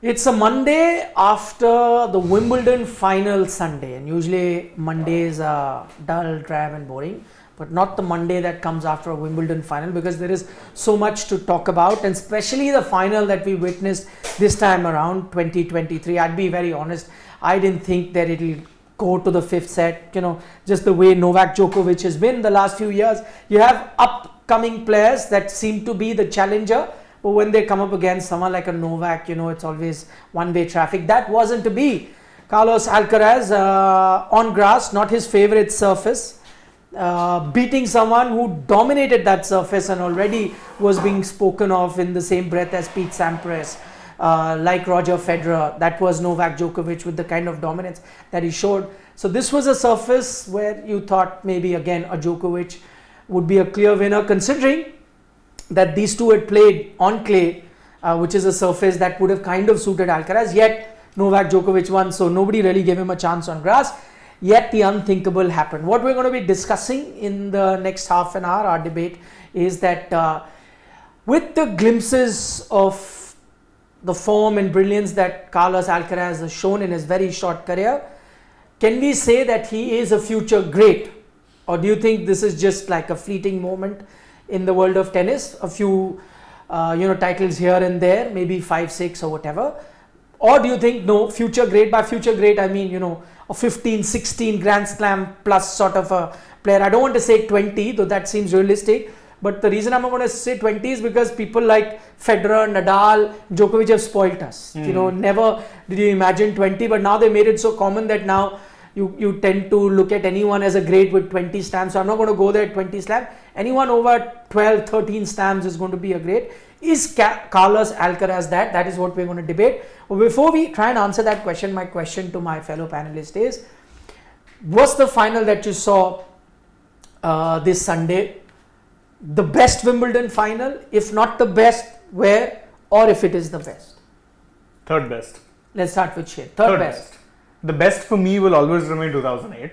It's a Monday after the Wimbledon final Sunday, and usually Mondays are dull, drab and boring, but not the Monday that comes after a Wimbledon final, because there is so much to talk about, and especially the final that we witnessed this time around, 2023. I'd be very honest, I didn't think that it'll go to the fifth set, just the way Novak Djokovic has been the last few years. You have upcoming players that seem to be the challenger, but when they come up against someone like a Novak, it's always one-way traffic. That wasn't to be. Carlos Alcaraz on grass, not his favorite surface, beating someone who dominated that surface and already was being spoken of in the same breath as Pete Sampras, like Roger Federer. That was Novak Djokovic with the kind of dominance that he showed. So this was a surface where you thought maybe again a Djokovic would be a clear winner, considering that these two had played on clay, which is a surface that would have kind of suited Alcaraz, yet Novak Djokovic won, so nobody really gave him a chance on grass. Yet the unthinkable happened. What we're going to be discussing in the next half an hour, our debate, is that with the glimpses of the form and brilliance that Carlos Alcaraz has shown in his very short career, can we say that he is a future great? Or do you think this is just like a fleeting moment in the world of tennis, a few titles here and there, maybe 5, 6 or whatever? Or do you think no, future great? By future great I mean a 15, 16 Grand Slam plus sort of a player. I don't want to say 20, though that seems realistic, but the reason I'm going to say 20 is because people like Federer, Nadal, Djokovic have spoilt us. Never did you imagine 20, but now they made it so common that now you tend to look at anyone as a great with 20 slams. So I'm not going to go there at 20 slams. Anyone over 12, 13 slams is going to be a great. Is Carlos Alcaraz that? That is what we're going to debate. But before we try and answer that question, my question to my fellow panelists is, was the final that you saw this Sunday the best Wimbledon final? If not the best, where? Or if it is the best? Third best. Let's start with Shane. Third best. The best for me will always remain 2008,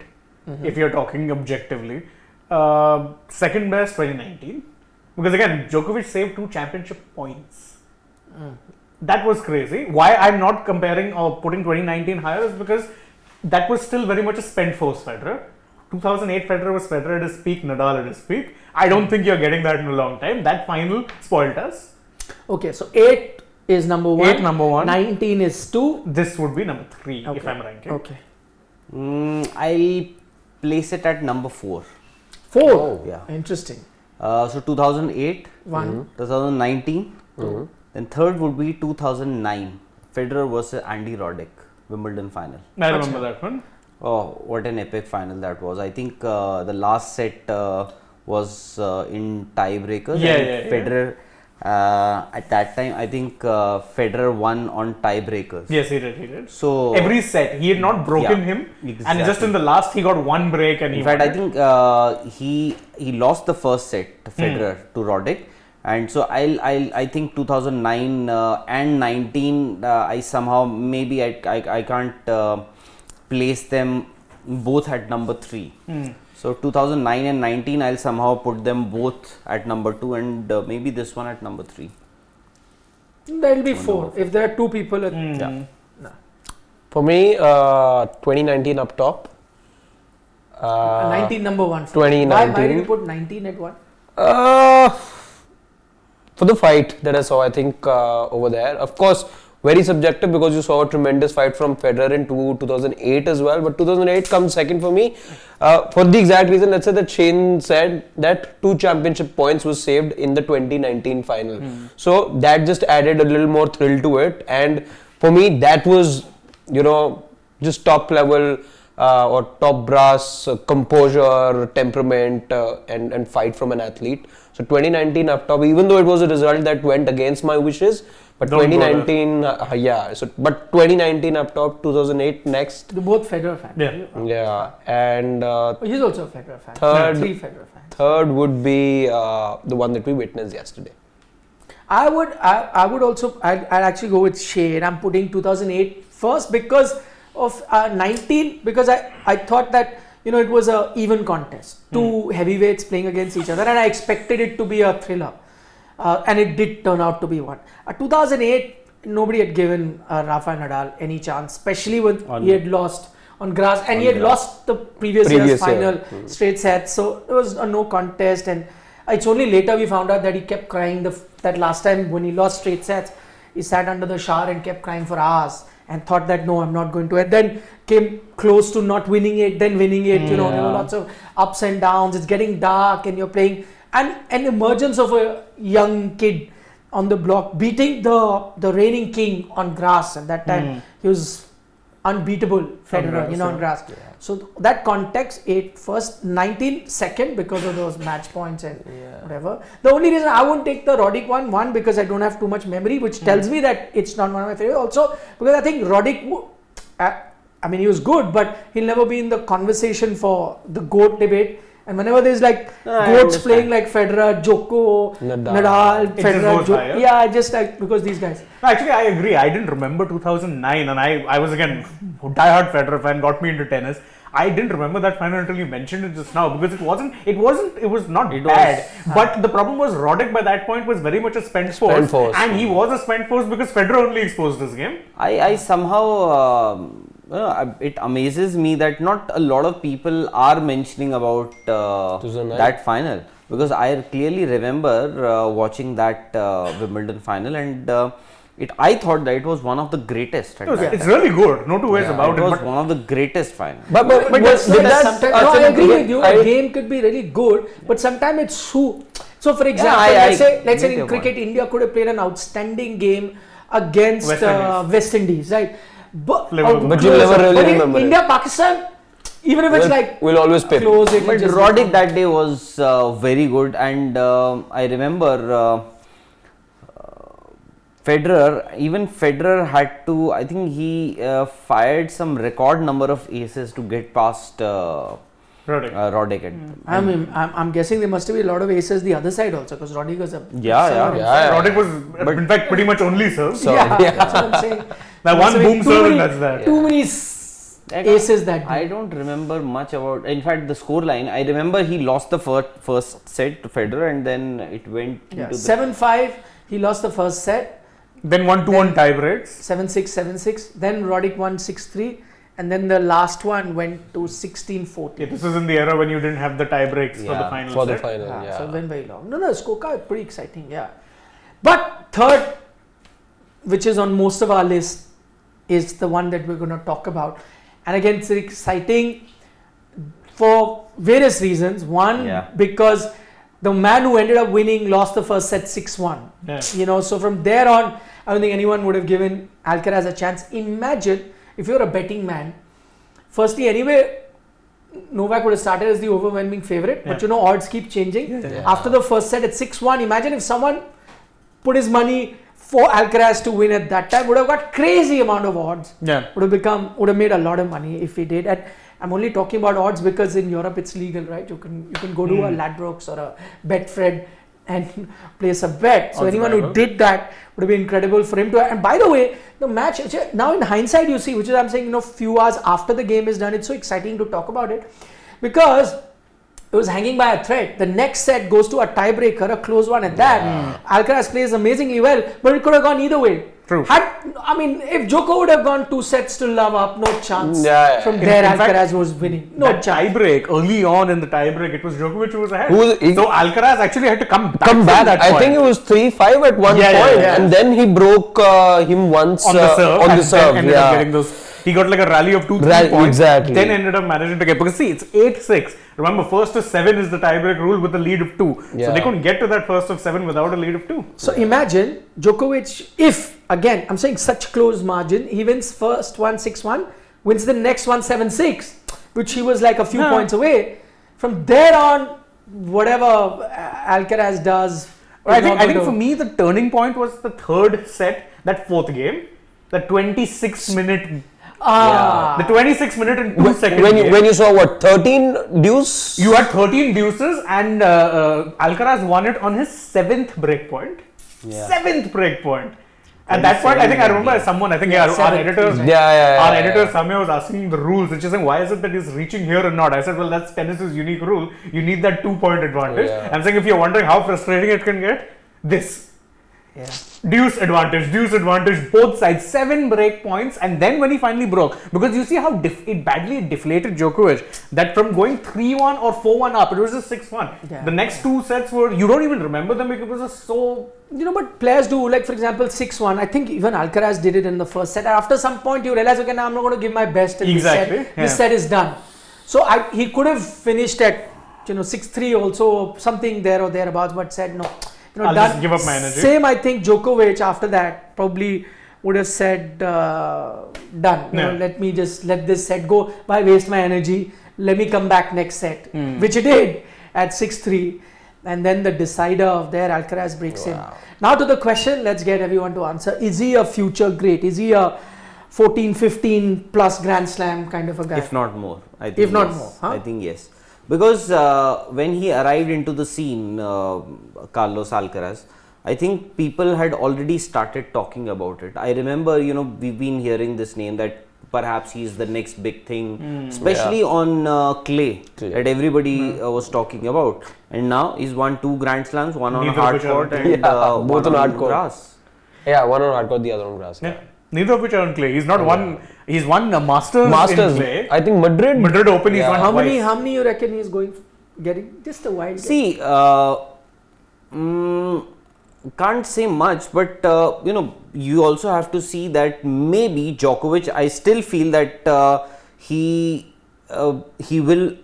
if you're talking objectively. Second best, 2019. Because again, Djokovic saved 2 championship points. That was crazy. Why I'm not comparing or putting 2019 higher is because that was still very much a spent force Federer. 2008 Federer was Federer at his peak, Nadal at his peak. I don't think you're getting that in a long time. That final spoiled us. Okay, so 8 is number 1. 8 number 1. 19 is 2. This would be number 3 okay. if I'm ranking. Okay. I'll place it at number 4. 4? Oh, yeah. Interesting. So 2008, 1. 2019, then third would be 2009, Federer versus Andy Roddick, Wimbledon final. I remember that one. Oh, what an epic final that was. I think the last set was in tiebreakers. Federer, at that time, I think Federer won on tiebreakers. Yes, he did. So every set, he had not broken him. Exactly. And just in the last, he got one break and he in fact, won I think he lost the first set, Federer, to Roddick. And so I think 2009 and 19, I somehow, maybe I can't place them both at number 3. So 2009 and 19, I'll somehow put them both at number 2 and maybe this one at number 3. There'll be 4 if there are 2 people. Yeah. No. For me, 2019 up top. 19 number 1. 2019. Why did you put 19 at 1? For the fight that I saw, I think over there. Of course, very subjective because you saw a tremendous fight from Federer in 2008 as well. But 2008 comes second for me. For the exact reason, let's say that Shane said that 2 championship points was saved in the 2019 final. So that just added a little more thrill to it. And for me, that was, just top level or top brass composure, temperament and fight from an athlete. So 2019 up top, even though it was a result that went against my wishes, but 2019, but 2019 up top, 2008 next. They're both Federer fans. Yeah, and he's also a Federer fan. 3 Federer fans. Third would be the one that we witnessed yesterday. I would also, I'd actually go with Shane. I'm putting 2008 first because of 19, because I thought that it was a even contest, 2 heavyweights playing against each other, and I expected it to be a thriller, and it did turn out to be one. 2008, nobody had given Rafa Nadal any chance, especially when On- he had lost on grass and he on had grass. lost the previous Previous year's year. final straight sets. So it was a no contest, and it's only later we found out that he kept crying that last time when he lost straight sets. He sat under the shower and kept crying for hours and thought that no, I'm not going to. And then came close to not winning it, then winning it. You know, there were lots of ups and downs. It's getting dark and you're playing. And an emergence of a young kid on the block, beating the reigning king on grass. At that time, he was unbeatable, Federer, grass, you know, on grass. So that context, 8 first, 19 second because of those match points and whatever. The only reason I won't take the Roddick one because I don't have too much memory, which tells me that it's not one of my favorites. Also, because I think Roddick, I mean, he was good, but he'll never be in the conversation for the GOAT debate. And whenever there's like GOATs playing like Federer, Joko, Nadal, It just Federer, goes higher. yeah, I just like because these guys. Actually, I agree. I didn't remember 2009, and I was again diehard Federer fan. Got me into tennis. I didn't remember that final until you mentioned it just now because it was not bad. But the problem was Roddick by that point was very much a spent force. And he was a spent force because Federer only exposed his game. I somehow it amazes me that not a lot of people are mentioning about 2009. that final, because I clearly remember watching that Wimbledon final, and I thought that it was one of the greatest. at that It's time. really good, no two ways about It it. was But one of the greatest finals. But Sometimes, no, I agree with you. I- A game could be really good, but sometimes it's who. So, for example, I let's say get in your cricket, India could have played an outstanding game against West Indies, right? But Liverpool. But you'll never really in remember it. India, Pakistan, even if it's like we'll always pick. close, it But just Roddick that day was very good, and I remember Federer had to, I think he fired some record number of aces to get past Roddick. I mean, I'm guessing there must have been a lot of aces the other side also because Roddick was a Yeah. Roddick was, in fact, pretty much only serve. yeah, that's what I'm saying. That Must one have been boom too serve many- and that's that. Too many aces that day. I don't remember much about. In fact, the score line. I remember he lost the first set to Federer, and then it went Yeah, into 7-5. He lost the first set. Then 1-2 tie breaks. 7-6, 7-6. Then Roddick won 6-3. And then the last one went to 16-14. Yeah, this was in the era when you didn't have the tie breaks for the Yeah, final For the set. final, So it went very long. No, scorecard pretty exciting, yeah. But third, which is on most of our list, is the one that we're going to talk about. And again, it's exciting for various reasons. One, because the man who ended up winning lost the first set 6-1. Yeah. You know, so from there on, I don't think anyone would have given Alcaraz a chance. Imagine if you're a betting man. Firstly, anyway, Novak would have started as the overwhelming favorite, but you know, odds keep changing. After the first set at 6-1, imagine if someone put his money for Alcaraz to win at that time, would have got crazy amount of odds. Yeah. Would have made a lot of money if he did. And I'm only talking about odds because in Europe it's legal, right? You can go to a Ladbrokes or a Betfred and place a bet. So Odds anyone who available. did that would have been incredible for him to. And by the way, the match now in hindsight you see, which is I'm saying, you know, few hours after the game is done, it's so exciting to talk about it because it was hanging by a thread. The next set goes to a tiebreaker, a close one at that. Alcaraz plays amazingly well, but it could have gone either way. True. If Joko would have gone 2 sets to love up, no chance. Yeah. From In there, fact, Alcaraz was winning. No That chance. tie-break, early on in the tie-break, it was Djokovic who was ahead. He- So Alcaraz actually had to come back Come from back. that I point. think it was 3-5 at one Yeah, point, yeah. and then he broke him once on the serve. On and the serve, then ended up getting those. He got like a rally of 2-3 points. Exactly. Then ended up managing to get, because see, it's 8-6. Remember, first to 7 is the tie-break rule with a lead of 2. So Yeah. they couldn't get to that first of 7 without a lead of 2. So imagine Djokovic, if again, I'm saying such close margin, he wins first one 6-1, wins the next one 7-6, which he was like a few points away. From there on, whatever Alcaraz does. I think for me, the turning point was the third set, that fourth game, the 26-minute. The 26-minute and 2-second game. when you saw what 13 deuce. You had 13 deuces and Alcaraz won it on his 7th break point. 7th break point. At that point, I think I remember someone, I think our editor, our editor Samya was asking the rules, which is saying, why is it that he's reaching here and not? I said, well, that's tennis's unique rule. You need that 2-point advantage. Yeah. I'm saying, if you're wondering how frustrating it can get, this. Yeah. Deuce advantage, both sides, 7 break points, and then when he finally broke, because you see how it badly deflated Djokovic, that from going 3-1 or 4-1 up, it was just 6-1. Yeah. The next 2 sets were, you don't even remember them because it was just so... But players do, like for example 6-1, I think even Alcaraz did it in the first set. After some point you realize, okay, now I'm not going to give my best in Exactly, this set. This set is done. So he could have finished at 6-3 also, something there or thereabouts, but said no. I'll just give up my energy. Same, I think Djokovic after that probably would have said, done. Let me just let this set go. Why waste my energy? Let me come back next set, which he did at 6-3. And then the decider of there, Alcaraz breaks in. Now to the question, let's get everyone to answer. Is he a future great? Is he a 14, 15 plus Grand Slam kind of a guy? If not more. I think if not yes. more. Huh? I think yes. Because when he arrived into the scene, Carlos Alcaraz, I think people had already started talking about it. I remember, we've been hearing this name that perhaps he's the next big thing, especially on clay, that everybody was talking about. And now he's won 2 Grand Slams, one on hard court and both one on hard court. grass. Yeah, one on hard court, the other on grass. Yeah. Neither of which are on clay. He's not won. He's won a Masters in clay. I think Madrid Open. He's won How twice. many you reckon he's getting? Just a wild guess. See, can't say much, but you also have to see that maybe Djokovic, I still feel that he will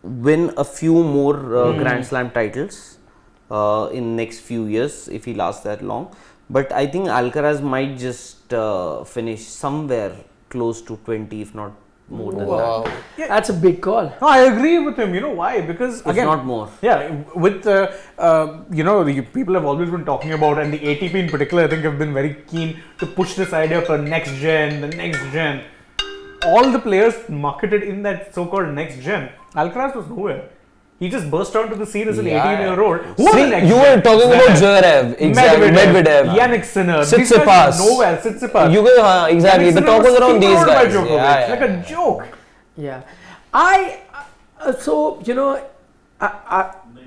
win a few more Grand Slam titles in next few years if he lasts that long. But I think Alcaraz might just finish somewhere close to 20, if not more than that. Yeah. That's a big call. No, I agree with him. You know why? Because If again, not more. Yeah, with the people have always been talking about, and the ATP in particular, I think have been very keen to push this idea for the next gen. All the players marketed in that so-called next gen, Alcaraz was nowhere. He just burst onto the scene as an 18-year-old. Who are the next you gen? were talking about Zverev, exactly, Medvedev, Yannick Sinner, Tsitsipas. Nowhere, Tsitsipas. You go, exactly. Yannick The Sinner talk was around these steamrolled by guys. Djokovic, like a joke. Yeah,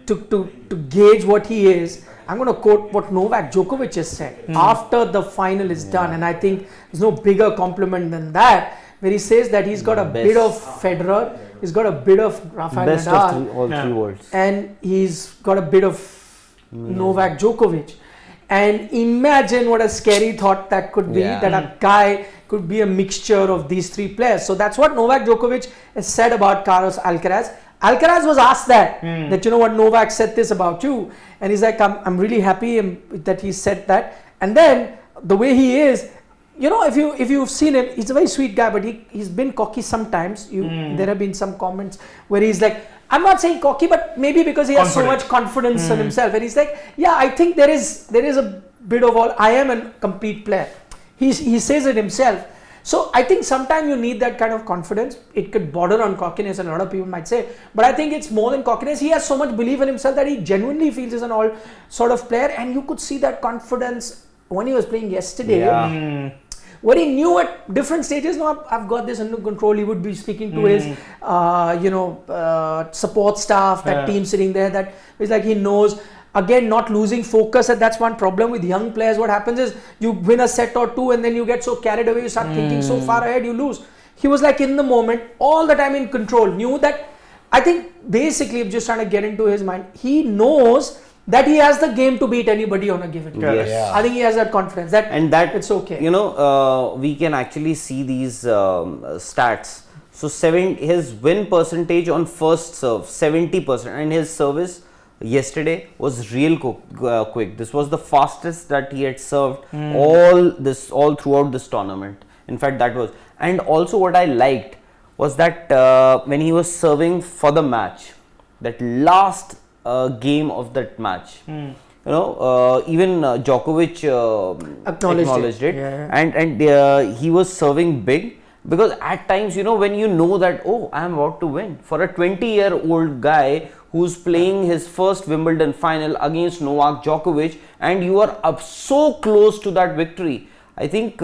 to gauge what he is, I'm going to quote what Novak Djokovic has said after the final is done, and I think there's no bigger compliment than that, where he says that he's got a bit of Federer, he's got a bit of Rafael Best Nadal, of all 3 worlds. and he's got a bit of Novak Djokovic. And imagine what a scary thought that could be, that a guy could be a mixture of these 3 players. So that's what Novak Djokovic has said about Carlos Alcaraz. Alcaraz was asked that Novak said this about you, and he's like, I'm really happy that he said that. And then the way he is, if you've seen him, he's a very sweet guy, but he's been cocky sometimes. There have been some comments where he's like, I'm not saying cocky, but maybe because he has so much confidence in himself, and he's like, yeah, I think there is a bit of all. I am a complete player. He says it himself. So I think sometimes you need that kind of confidence. It could border on cockiness, and a lot of people might say, but I think it's more than cockiness. He has so much belief in himself that he genuinely feels he's an all sort of player, and you could see that confidence when he was playing yesterday. Yeah. What he knew at different stages, no, I've got this under control. He would be speaking to his, support staff, that team sitting there. That is like he knows. Again, not losing focus, and that's one problem with young players. What happens is you win a set or 2, and then you get so carried away, you start thinking so far ahead, you lose. He was like in the moment, all the time in control. Knew that. I think basically, I'm just trying to get into his mind. He knows that he has the game to beat anybody on a given day. Yes. Yeah. I think he has that confidence. That it's okay. We can actually see these stats. So his win percentage on first serve, 70%, and his service yesterday was real quick. This was the fastest that he had served all throughout this tournament. In fact, that was, and also what I liked was that when he was serving for the match, that last game of that match, even Djokovic acknowledged it. And he was serving big, because at times, when you know that, oh, I am about to win, for a 20-year-old guy who's playing his first Wimbledon final against Novak Djokovic, and you are up so close to that victory. I think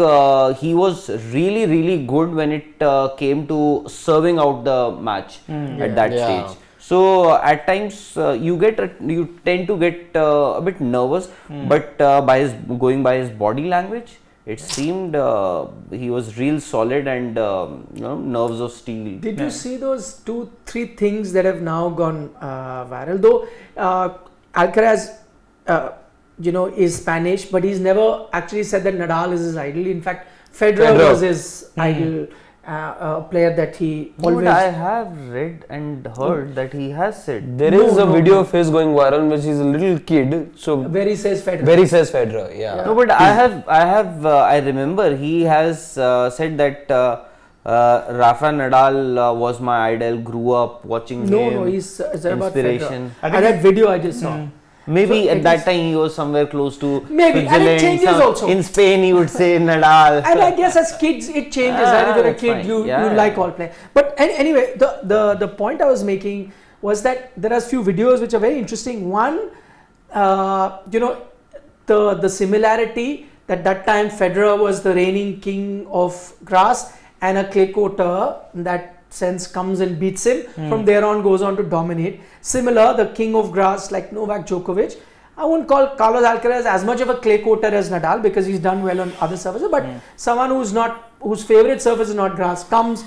he was really good when it came to serving out the match at that stage. So at times you tend to get a bit nervous, but going by his body language, it seemed he was real solid and nerves of steel. Did you see those 2-3 things that have now gone viral? Though Alcaraz, is Spanish, but he's never actually said that Nadal is his idol. In fact, Federer was his idol. Player that he always. I have read and heard that he has said. There is a video of his going viral in which he's a little kid. So where he says Federer. Where he says Federer, yeah. No, but I remember he has said that Rafa Nadal was my idol. Grew up watching him. No, he's inspiration. About Federer. That video I just saw. Maybe at that time he was somewhere close to maybe, and it changes also. In Spain he would say Nadal. And I guess as kids it changes. Right? If you're a kid, you like all play. But anyway, the point I was making was that there are few videos which are very interesting. One, the similarity that time Federer was the reigning king of grass and a clay courter that sense comes and beats him. From there on goes on to dominate. Similar, the king of grass like Novak Djokovic. I wouldn't call Carlos Alcaraz as much of a clay courter as Nadal because he's done well on other surfaces, but someone whose favorite surface is not grass comes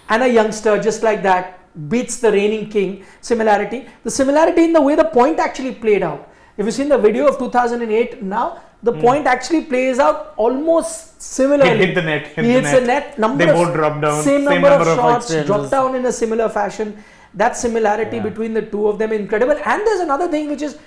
and a youngster just like that beats the reigning king. Similarity. The similarity in the way the point actually played out. If you've seen the video of 2008 now, the point actually plays out almost similarly. He hit the net. He hits the net. They both drop down. Same number of shots, drop down in a similar fashion. That similarity between the two of them is incredible. And there's another thing which is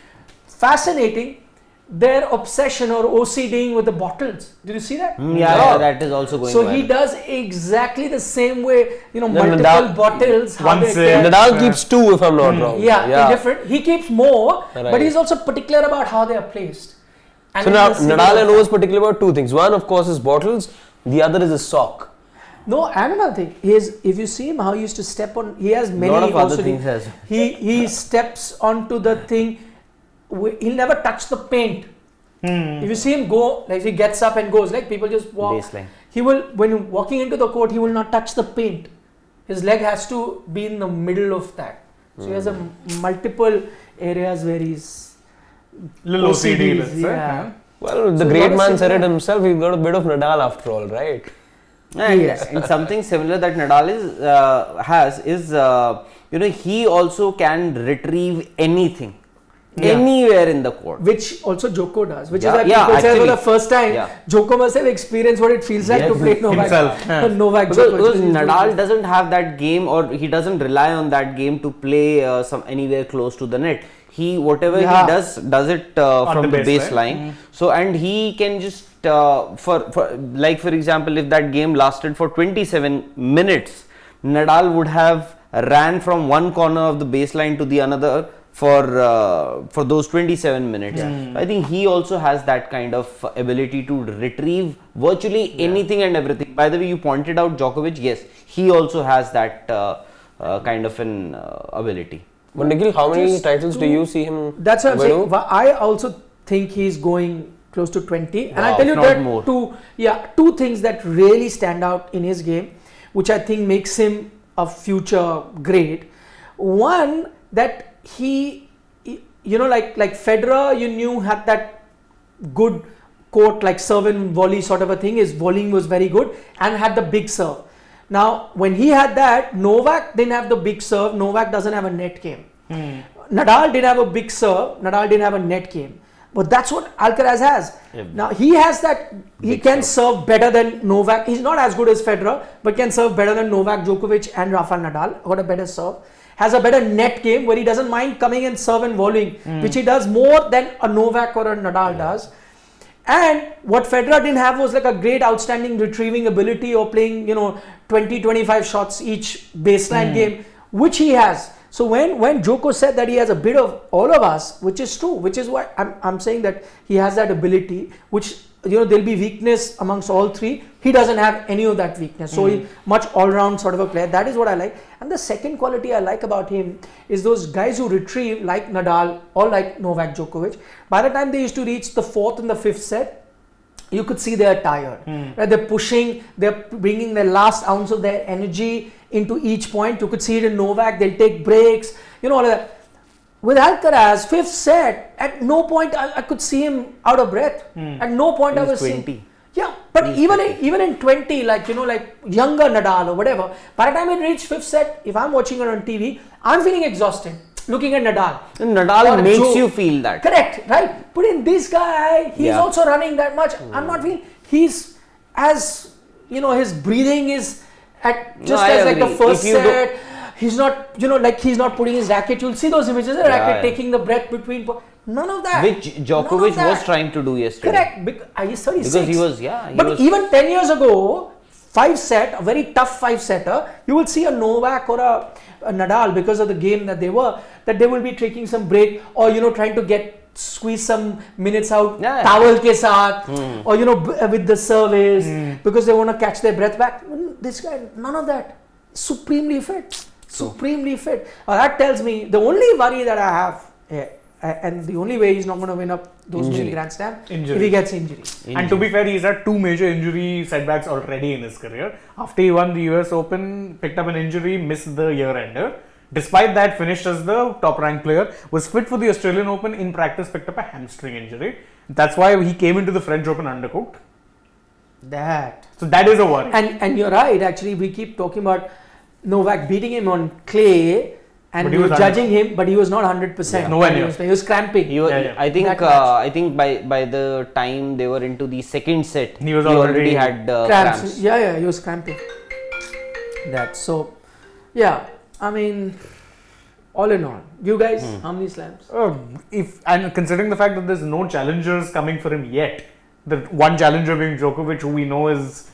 fascinating. Their obsession or OCDing with the bottles. Did you see that? Yeah, that is also going So viral. he does exactly the same way, multiple bottles. Nadal keeps 2 if I'm not wrong. Yeah, different. He keeps more, but he's also particular about how they are placed. And so now Nadal knows particular about 2 things. One, of course, is bottles. The other is his sock. No, and another thing is, if you see him, how he used to step on. He has many. Lot of other things as well. He steps onto the thing. He'll never touch the paint. If you see him go, like he gets up and goes, like people just walk. Baseline. He will, when walking into the court, he will not touch the paint. His leg has to be in the middle of that. So he has multiple areas where he's little OCD. Let's say. Yeah. Well, the great man said it himself. He's got a bit of Nadal after all, right? And something similar that Nadal has is he also can retrieve anything. Anywhere in the court, which also Djoko does, which is why people say for the first time, Djoko must have experienced what it feels like to play Novak. Novak because Nadal doesn't have that game, or he doesn't rely on that game to play anywhere close to the net. Whatever he does it from the baseline. So and he can just for example, if that game lasted for 27 minutes, Nadal would have ran from one corner of the baseline to the another for those 27 minutes. I think he also has that kind of ability to retrieve virtually anything and everything. By the way, you pointed out Djokovic. Yes, he also has that kind of an ability. But Nikhil, how many titles do you see him? That's what I'm saying. I also think he's going close to 20. And I'll tell you that two things that really stand out in his game, which I think makes him a future great. One, that he, like Federer, you knew had that good court, like serve and volley sort of a thing. His volleying was very good and had the big serve. Now, when he had that, Novak didn't have the big serve. Novak doesn't have a net game. Nadal didn't have a big serve. Nadal didn't have a net game. But that's what Alcaraz has. Now, he has that. He can serve better than Novak. He's not as good as Federer, but can serve better than Novak, Djokovic and Rafael Nadal. Got a better serve. Has a better net game where he doesn't mind coming and serve and volleying, which he does more than a Novak or a Nadal does. And what Federer didn't have was like a great outstanding retrieving ability or playing 20-25 shots each baseline game, which he has. So when Djoko said that he has a bit of all of us, which is true, which is why I'm saying that he has that ability, which there'll be weakness amongst all three. He doesn't have any of that weakness. So he's much all-round sort of a player. That is what I like. And the second quality I like about him is those guys who retrieve like Nadal or like Novak Djokovic. By the time they used to reach the 4th and the 5th set, you could see they're tired. Right? They're pushing, they're bringing their last ounce of their energy into each point. You could see it in Novak. They'll take breaks. All of that. With Alcaraz, fifth set, at no point I could see him out of breath. At no point I was 20. seeing. Yeah, but even in 20, like younger Nadal or whatever, by the time it reached fifth set, if I'm watching it on TV, I'm feeling exhausted looking at Nadal. Nadal makes you feel that. Correct, right? But in this guy, he's also running that much. I'm not feeling. He's as his breathing is at just as like the first set. He's not, he's not putting his racket. You'll see those images of racket taking the breath between. None of that. Which Djokovic was trying to do yesterday. Correct. He's 36. Because he was, But even 10 years ago, 5-set, a very tough 5-setter, you will see a Novak or a Nadal, because of the game that they will be taking some break or, trying to squeeze some minutes out, towel ke saath, or, with the service, because they want to catch their breath back. This guy, none of that. Supremely fit. That tells me the only worry that I have, and the only way he's not going to win up those many Grand Slams, if he gets injury. And to be fair, he's had 2 major injury setbacks already in his career. After he won the US Open, picked up an injury, missed the year-ender. Despite that, finished as the top-ranked player, was fit for the Australian Open, in practice picked up a hamstring injury. That's why he came into the French Open undercooked. So that is a worry. And you're right, actually, we keep talking about Novak beating him on clay, and we were judging him, but he was not 100%. Nowhere near. He was cramping. I think by the time they were into the second set, he already had cramps. Yeah, he was cramping. I mean, all in all, you guys, how many slams? And considering the fact that there's no challengers coming for him yet, the one challenger being Djokovic, who we know is,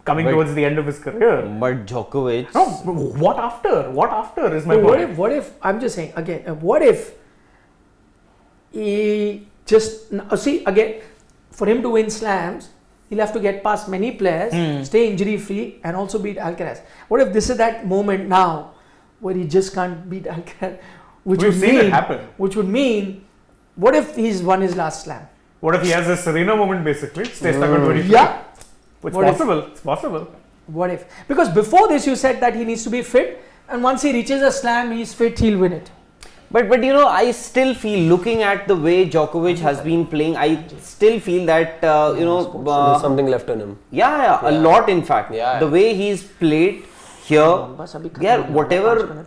coming towards the end of his career. But Djokovic... No, what after is my point. What if, I'm just saying, again, what if he just... See, again, for him to win slams, he'll have to get past many players, stay injury-free, and also beat Alcaraz. What if this is that moment now where he just can't beat Alcaraz? We've seen it happen. Which would mean, what if he's won his last slam? What if he has a Serena moment, basically? Stay stuck on 23. Yeah. It's possible. What if? Because before this you said that he needs to be fit, and once he reaches a slam, he's fit, he'll win it. But I still feel, looking at the way Djokovic has been playing, I still feel that there's something left in him. A lot, in fact. The way he's played here, whatever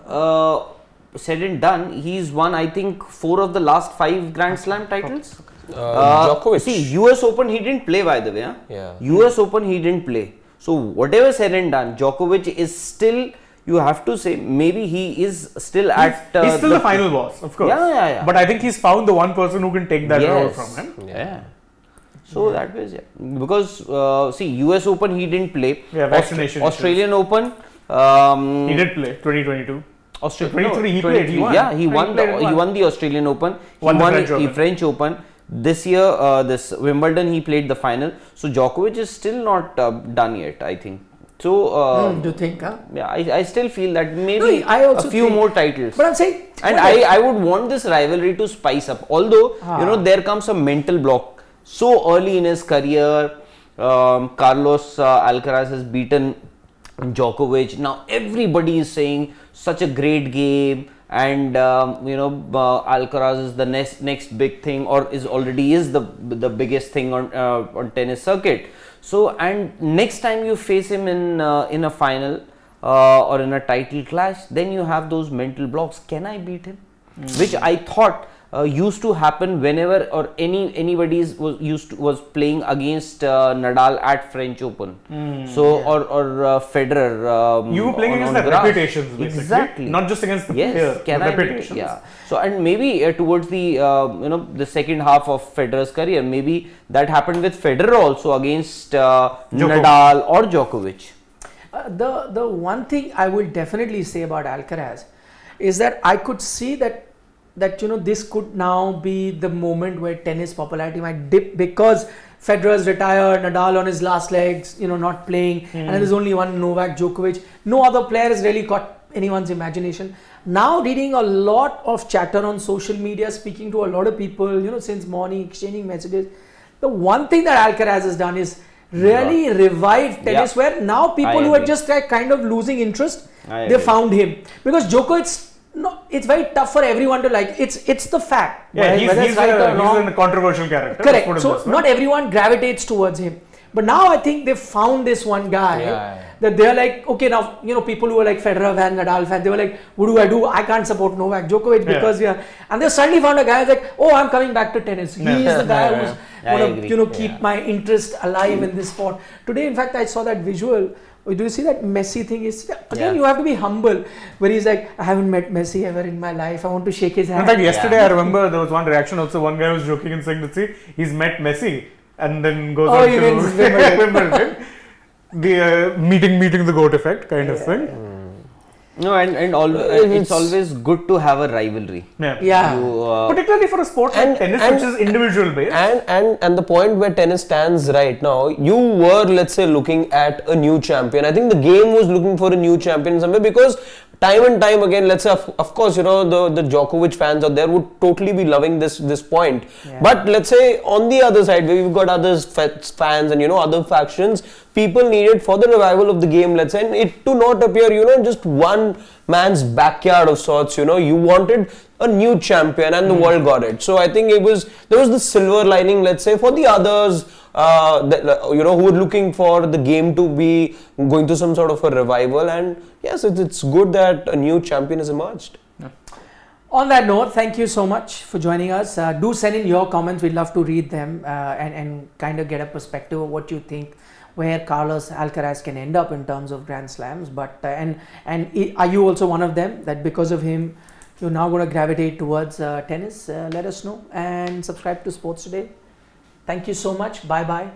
said and done, he's won, I think, 4 of the last 5 Grand Slam titles. Djokovic. See, US Open he didn't play, by the way. US Open he didn't play. So whatever said and done, Djokovic is still, you have to say, maybe he is still he's still the final boss, of course. Yeah. But I think he's found the one person who can take that role from him. So that was because see, US Open he didn't play. Vaccination. Australian Open. He did play 2022. Australia 23 he played. He won. Yeah, he won the Australian Open. He won the French Open. This year, this Wimbledon, he played the final. So Djokovic is still not done yet, I think. So do you think? Yeah, I still feel that maybe a few more titles. But I'm saying, and I would want this rivalry to spice up. Although there comes a mental block. So early in his career, Carlos Alcaraz has beaten Djokovic. Now everybody is saying such a great game. And Alcaraz is the next big thing, or already is the biggest thing on tennis circuit. So, and next time you face him in a final or in a title clash, then you have those mental blocks. Can I beat him? Which I thought used to happen whenever anybody was playing against Nadal at French Open. Or Federer. You were playing against their reputations, basically. Exactly. Not just against the player. Can I reputations. So, and maybe towards the the second half of Federer's career, maybe that happened with Federer also against Nadal or Djokovic. The one thing I will definitely say about Alcaraz is that I could see that this could now be the moment where tennis popularity might dip, because Federer's retired, Nadal on his last legs, not playing, and there's only one Novak Djokovic. No other player has really caught anyone's imagination. Now reading a lot of chatter on social media, speaking to a lot of people, since morning, exchanging messages. The one thing that Alcaraz has done is really revived tennis, where now people I who are agree. just like kind of losing interest, I they agree. found him. Because Djokovic, no, it's very tough for everyone to like. It's the fact. Yeah, whether he's it's right or wrong. a controversial character. let's put Correct. it So this way. not everyone gravitates towards him. But now I think they found this one guy Yeah. that they're like, okay, now, people who are like Federer fan, Nadal fan, they were like, what do I do? I can't support Novak Djokovic because and they suddenly found a guy who's like, oh, I'm coming back to tennis. He is the guy who's I going to, agree. keep my interest alive in this sport. Today, in fact, I saw that visual. Do you see that Messi thing? Again, you have to be humble. Where he's like, I haven't met Messi ever in my life. I want to shake his hand. In fact, yesterday I remember there was one reaction also. One guy was joking and saying that, see, he's met Messi and then goes on he to wins Wimbledon. Wimbledon. The meeting the goat effect kind of thing. No, and it's always good to have a rivalry. Yeah. Particularly for a sport like tennis, which is individual based. And the point where tennis stands right now, you were, let's say, looking at a new champion. I think the game was looking for a new champion somewhere, because time and time again, let's say, of course, the Djokovic fans out there would totally be loving this point. Yeah. But let's say on the other side, where we've got other fans and other factions, people needed for the revival of the game, let's say, and it to not appear, just one man's backyard of sorts. You wanted a new champion, and the world got it. So I think there was the silver lining, let's say, for the others, who were looking for the game to be going through some sort of a revival. And yes, it's good that a new champion has emerged. On that note, thank you so much for joining us. Do send in your comments. We'd love to read them and kind of get a perspective of what you think, where Carlos Alcaraz can end up in terms of Grand Slams. But and are you also one of them that because of him you're now going to gravitate towards tennis? Let us know and subscribe to Sports Today. Thank you so much. Bye bye.